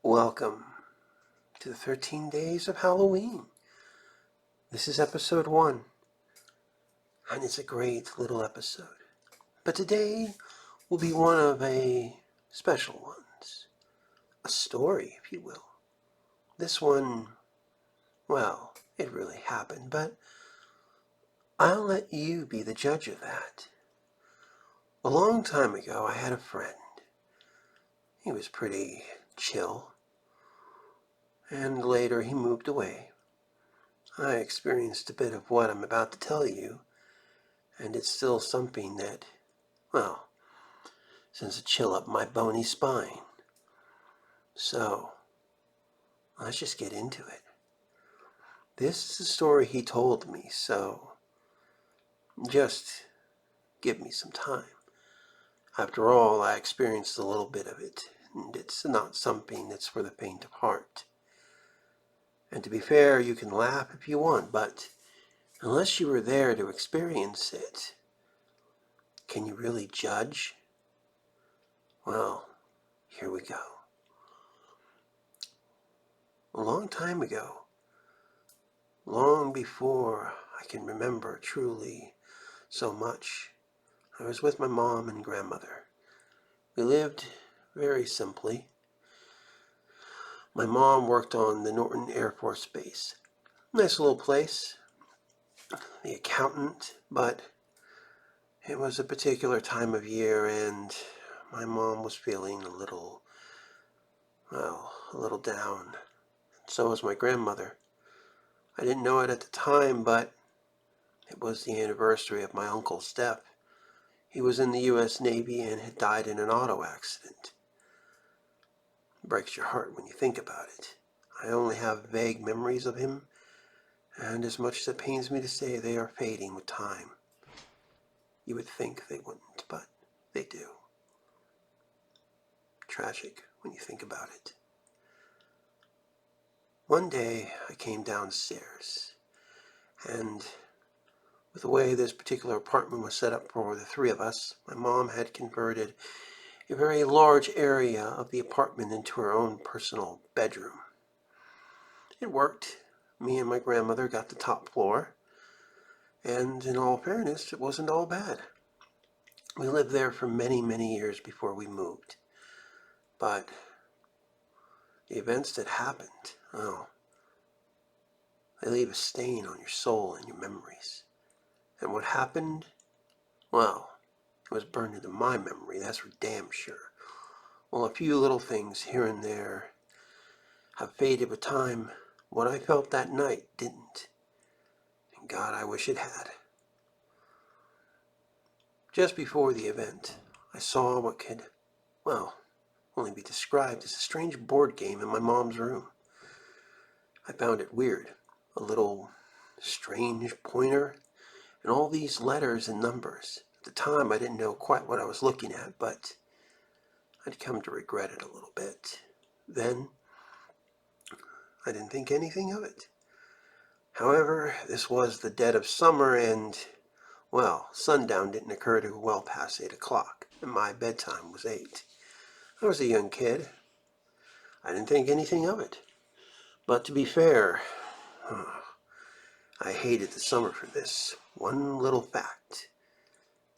Welcome to the 13 Days of Halloween. This is episode 1, and it's a great little episode. But today will be one of a special ones, a story, if you will. This one, well, it really happened, but I'll let you be the judge of that. A long time ago, I had a friend. He was pretty chill, and later he moved away. I experienced a bit of what I'm about to tell you, and it's still something that, well, sends a chill up my bony spine. So, let's just get into it. This is the story he told me, so just give me some time. After all, I experienced a little bit of it, and it's not something that's for the faint of heart. And to be fair, you can laugh if you want, but unless you were there to experience it, can you really judge? Well, here we go. A long time ago, long before I can remember truly so much, I was with my mom and grandmother. We lived very simply. My mom worked on the Norton Air Force Base. Nice little place. The accountant, but it was a particular time of year and my mom was feeling a little down. So was my grandmother. I didn't know it at the time, but it was the anniversary of my uncle's death. He was in the U.S. Navy and had died in an auto accident. It breaks your heart when you think about it. I only have vague memories of him, and as much as it pains me to say, they are fading with time. You would think they wouldn't, but they do. Tragic when you think about it. One day I came downstairs, and with the way this particular apartment was set up for the three of us, my mom had converted a very large area of the apartment into her own personal bedroom. It worked. Me and my grandmother got the top floor, and in all fairness, it wasn't all bad. We lived there for many, many years before we moved. But the events that happened, they leave a stain on your soul and your memories. And what happened, well, it was burned into my memory, that's for damn sure. Well, a few little things here and there have faded with time. What I felt that night didn't. And God, I wish it had. Just before the event, I saw what could, only be described as a strange board game in my mom's room. I found it weird. A little strange pointer and all these letters and numbers. At the time, I didn't know quite what I was looking at, but I'd come to regret it a little bit. Then, I didn't think anything of it. However, this was the dead of summer and, sundown didn't occur to well past 8 o'clock, and my bedtime was 8. I was a young kid. I didn't think anything of it. But to be fair, I hated the summer for this one little fact.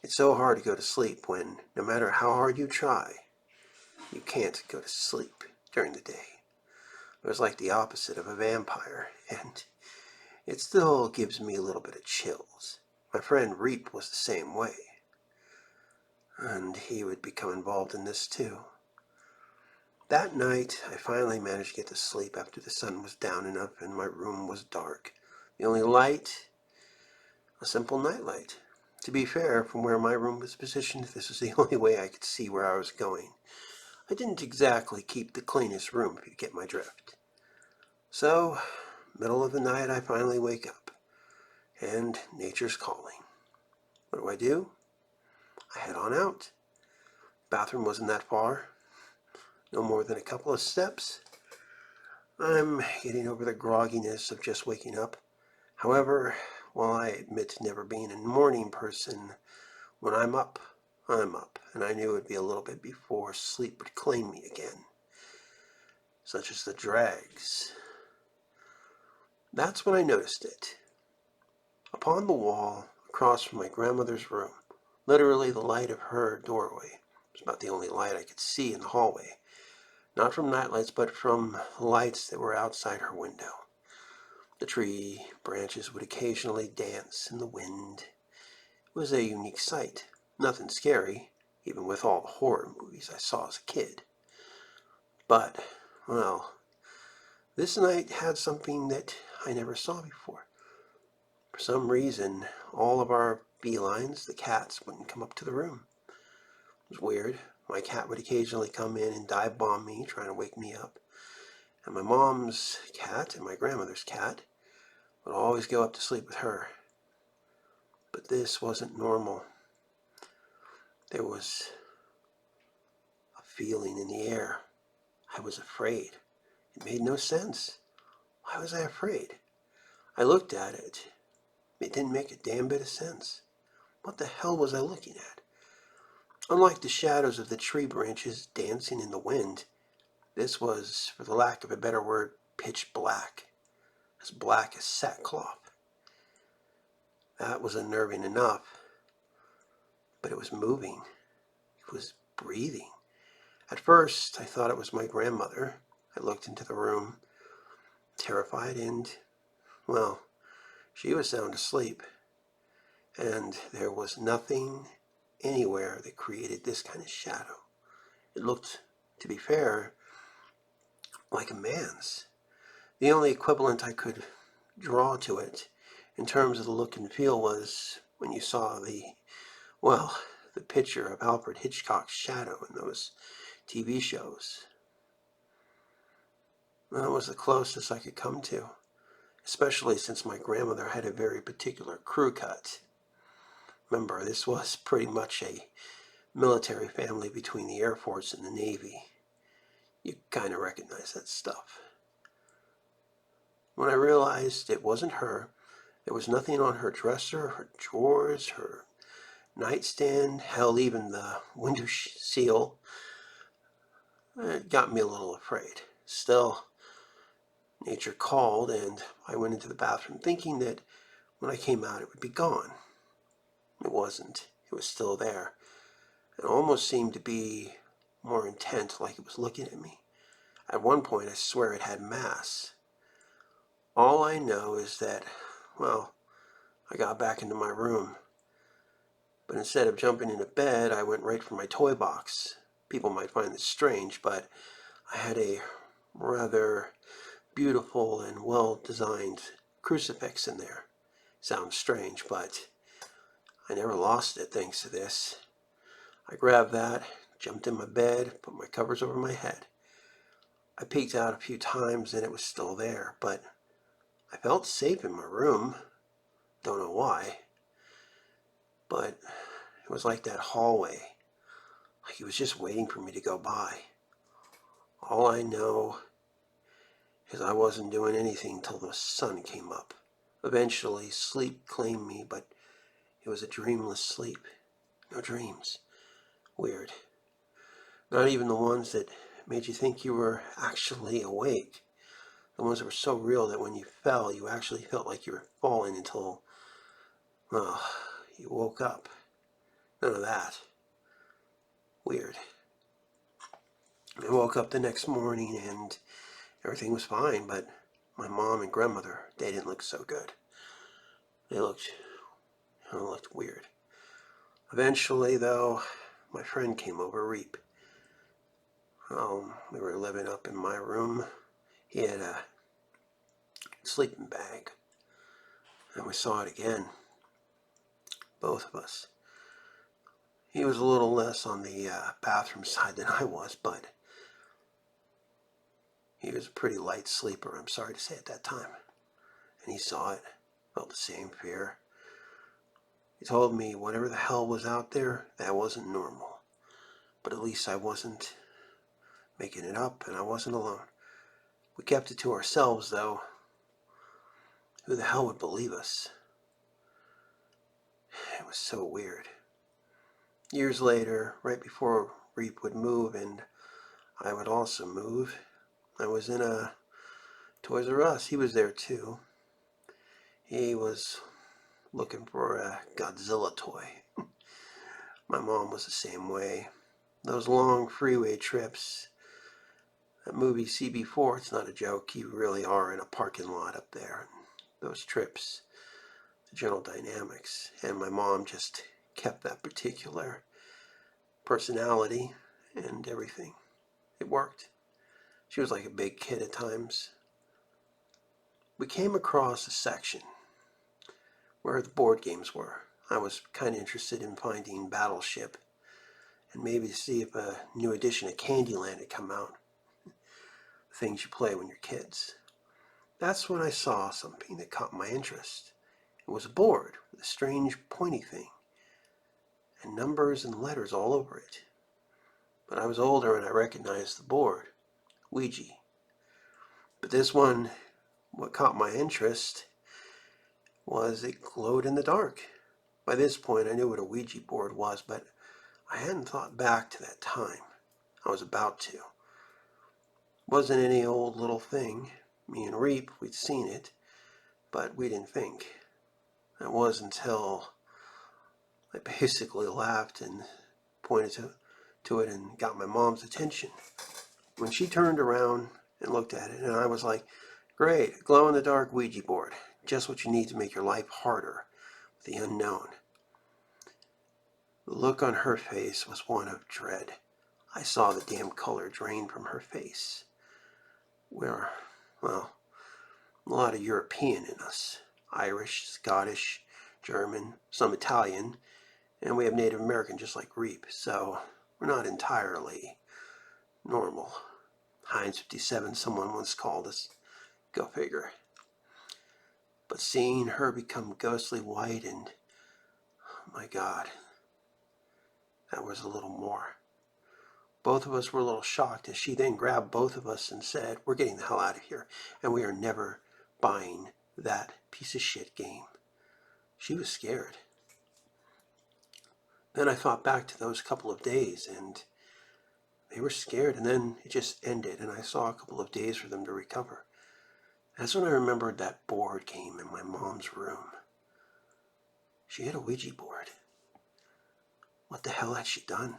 It's so hard to go to sleep when, no matter how hard you try, you can't go to sleep during the day. It was like the opposite of a vampire, and it still gives me a little bit of chills. My friend Reap was the same way, and he would become involved in this too. That night, I finally managed to get to sleep after the sun was down enough and my room was dark. The only light, a simple nightlight. To be fair, from where my room was positioned, this was the only way I could see where I was going. I didn't exactly keep the cleanest room, if you get my drift. So, middle of the night, I finally wake up, and nature's calling. What do? I head on out. Bathroom wasn't that far. No more than a couple of steps. I'm getting over the grogginess of just waking up. However, while I admit to never being a morning person, when I'm up, and I knew it would be a little bit before sleep would claim me again. such as the dregs. That's when I noticed it. Upon the wall, across from my grandmother's room, literally the light of her doorway, was about the only light I could see in the hallway. Not from nightlights, but from lights that were outside her window. The tree branches would occasionally dance in the wind. It was a unique sight. Nothing scary, even with all the horror movies I saw as a kid. But, well, this night had something that I never saw before. For some reason, all of our felines, the cats, wouldn't come up to the room. It was weird. My cat would occasionally come in and dive bomb me, trying to wake me up. And my mom's cat and my grandmother's cat would always go up to sleep with her. But this wasn't normal. There was a feeling in the air. I was afraid. It made no sense. Why was I afraid? I looked at it. It didn't make a damn bit of sense. What the hell was I looking at? Unlike the shadows of the tree branches dancing in the wind, this was, for the lack of a better word, pitch black as sackcloth. That was unnerving enough, but it was moving. It was breathing. At first, I thought it was my grandmother. I looked into the room, terrified, and, well, she was sound asleep. And there was nothing anywhere that created this kind of shadow. It looked, to be fair, like a man's. The only equivalent I could draw to it in terms of the look and feel was when you saw the picture of Alfred Hitchcock's shadow in those TV shows. That was the closest I could come to, especially since my grandmother had a very particular crew cut. Remember, this was pretty much a military family between the Air Force and the Navy. You kind of recognize that stuff. When I realized it wasn't her, there was nothing on her dresser, her drawers, her nightstand, hell, even the window seal. It got me a little afraid. Still, nature called, and I went into the bathroom thinking that when I came out it would be gone. It wasn't. It was still there. It almost seemed to be more intent, like it was looking at me. At one point, I swear it had mass. All I know is that, I got back into my room. But instead of jumping into bed, I went right for my toy box. People might find this strange, but I had a rather beautiful and well-designed crucifix in there. Sounds strange, but I never lost it thanks to this. I grabbed that, jumped in my bed, put my covers over my head. I peeked out a few times and it was still there, but I felt safe in my room. Don't know why. But it was like that hallway, like he was just waiting for me to go by. All I know is I wasn't doing anything till the sun came up. Eventually, sleep claimed me, but it was a dreamless sleep. No dreams. Weird. Not even the ones that made you think you were actually awake. The ones that were so real that when you fell, you actually felt like you were falling until, you woke up. None of that. Weird. I woke up the next morning and everything was fine, but my mom and grandmother, they didn't look so good. They looked weird. Eventually, though, my friend came over, Reap. We were living up in my room. He had a sleeping bag, and we saw it again. Both of us. He was a little less on the bathroom side than I was, but he was a pretty light sleeper, I'm sorry to say, at that time. And he saw it, felt the same fear. He told me whatever the hell was out there, that wasn't normal. But at least I wasn't making it up, and I wasn't alone. We kept it to ourselves, though. Who the hell would believe us? It was so weird. Years later, right before Reap would move and I would also move, I was in a Toys R Us. He was there too. He was looking for a Godzilla toy. My mom was the same way. Those long freeway trips, that movie CB4, it's not a joke. You really are in a parking lot up there. Those trips, the General Dynamics. And my mom just kept that particular personality and everything. It worked. She was like a big kid at times. We came across a section where the board games were. I was kind of interested in finding Battleship and maybe to see if a new edition of Candyland had come out. The things you play when you're kids. That's when I saw something that caught my interest. It was a board with a strange pointy thing and numbers and letters all over it. But I was older and I recognized the board. Ouija. But this one, what caught my interest was it glowed in the dark. By this point I knew what a Ouija board was, but I hadn't thought back to that time. I was about to. It wasn't any old little thing. Me and Reap, we'd seen it, but we didn't think. That was until I basically laughed and pointed to it and got my mom's attention. When she turned around and looked at it, and I was like, great, glow-in-the-dark Ouija board. Just what you need to make your life harder with the unknown. The look on her face was one of dread. I saw the damn color drain from her face. We're, well, a lot of European in us. Irish, Scottish, German, some Italian, and we have Native American just like Reap, so we're not entirely normal. Heinz 57, someone once called us. Go figure. But seeing her become ghostly white and, oh my God, that was a little more. Both of us were a little shocked as she then grabbed both of us and said, we're getting the hell out of here, and we are never buying that piece of shit game. She was scared. Then I thought back to those couple of days, and they were scared, and then it just ended, and I saw a couple of days for them to recover. That's when I remembered that board game in my mom's room. She had a Ouija board. What the hell had she done?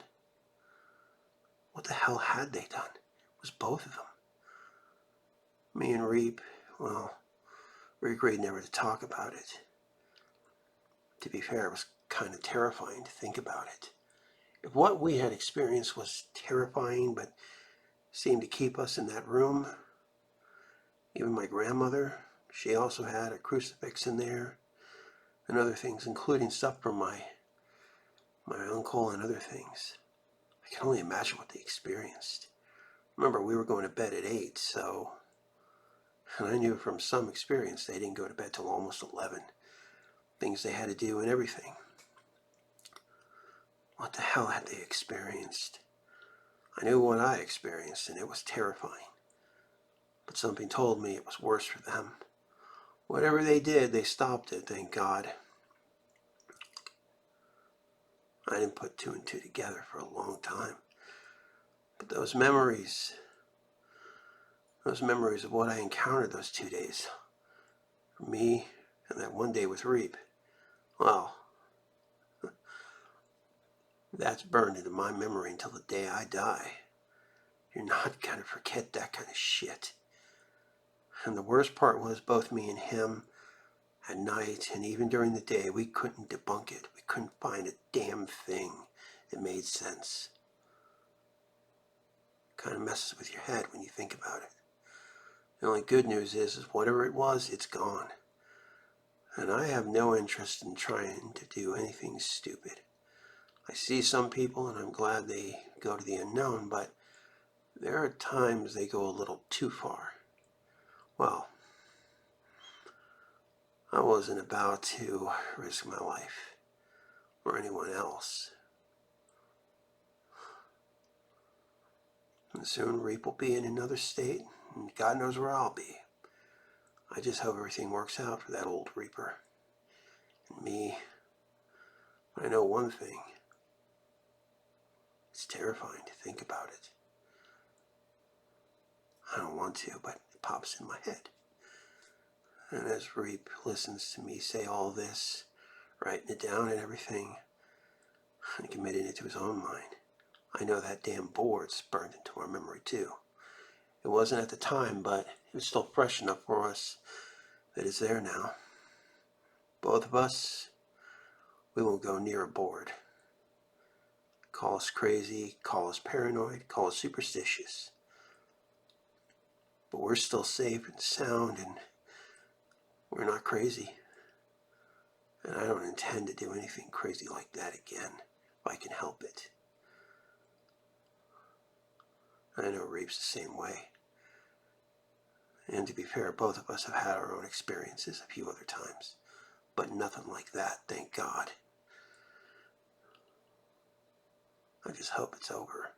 What the hell had they done? It was both of them. Me and Reap, well, we agreed never to talk about it. To be fair, it was kind of terrifying to think about it. If what we had experienced was terrifying but seemed to keep us in that room, even my grandmother, she also had a crucifix in there and other things, including stuff from my uncle and other things. I can only imagine what they experienced. Remember, we were going to bed at 8, so... And I knew from some experience they didn't go to bed till almost 11. Things they had to do and everything. What the hell had they experienced? I knew what I experienced, and it was terrifying. But something told me it was worse for them. Whatever they did, they stopped it, thank God. I didn't put two and two together for a long time. But those memories of what I encountered those 2 days, for me and that one day with Reap, well, that's burned into my memory until the day I die. You're not gonna forget that kind of shit. And the worst part was both me and him, at night and even during the day, we couldn't debunk it. We couldn't find a damn thing that made sense. Kind of messes with your head when you think about it. The only good news is whatever it was, it's gone. And I have no interest in trying to do anything stupid. I see some people and I'm glad they go to the unknown, but there are times they go a little too far. Well, I wasn't about to risk my life or anyone else. And soon Reap will be in another state, and God knows where I'll be. I just hope everything works out for that old Reaper. And me, I know one thing. It's terrifying to think about it. I don't want to, but it pops in my head. And as Reap listens to me say all this, writing it down and everything, and committing it to his own mind, I know that damn board's burned into our memory too. It wasn't at the time, but it was still fresh enough for us that it's there now. Both of us, we won't go near a board. Call us crazy, call us paranoid, call us superstitious. But we're still safe and sound, and we're not crazy. And I don't intend to do anything crazy like that again, if I can help it. I know Reap's the same way. And to be fair, both of us have had our own experiences a few other times. But nothing like that, thank God. I just hope it's over.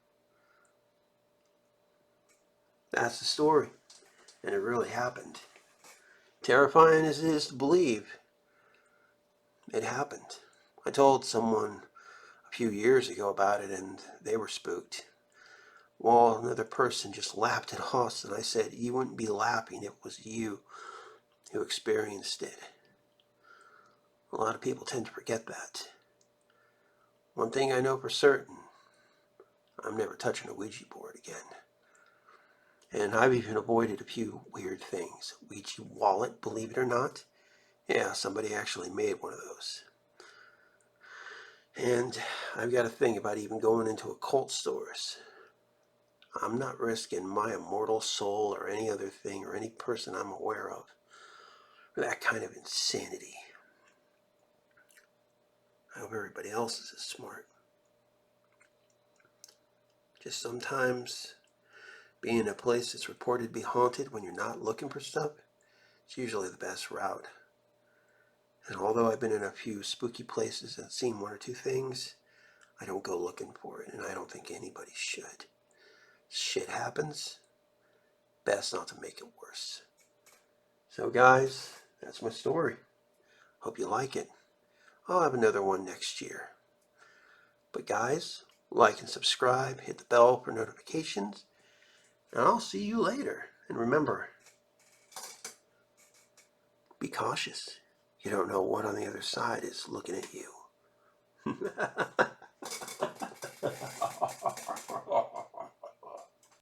That's the story. And it really happened. Terrifying as it is to believe, it happened. I told someone a few years ago about it and they were spooked. Well, another person just laughed it off, and I said, you wouldn't be laughing if it was you who experienced it. A lot of people tend to forget that. One thing I know for certain, I'm never touching a Ouija board again. And I've even avoided a few weird things. Ouija wallet, believe it or not. Yeah, somebody actually made one of those. And I've got a thing about even going into occult stores. I'm not risking my immortal soul or any other thing or any person I'm aware of for that kind of insanity. I hope everybody else is as smart. Just sometimes being in a place that's reported to be haunted when you're not looking for stuff, it's usually the best route. And although I've been in a few spooky places and seen one or two things, I don't go looking for it, and I don't think anybody should. Shit happens, best not to make it worse. So guys, that's my story. Hope you like it. I'll have another one next year. But guys, like and subscribe, hit the bell for notifications, and I'll see you later. And remember, be cautious. You don't know what on the other side is looking at you.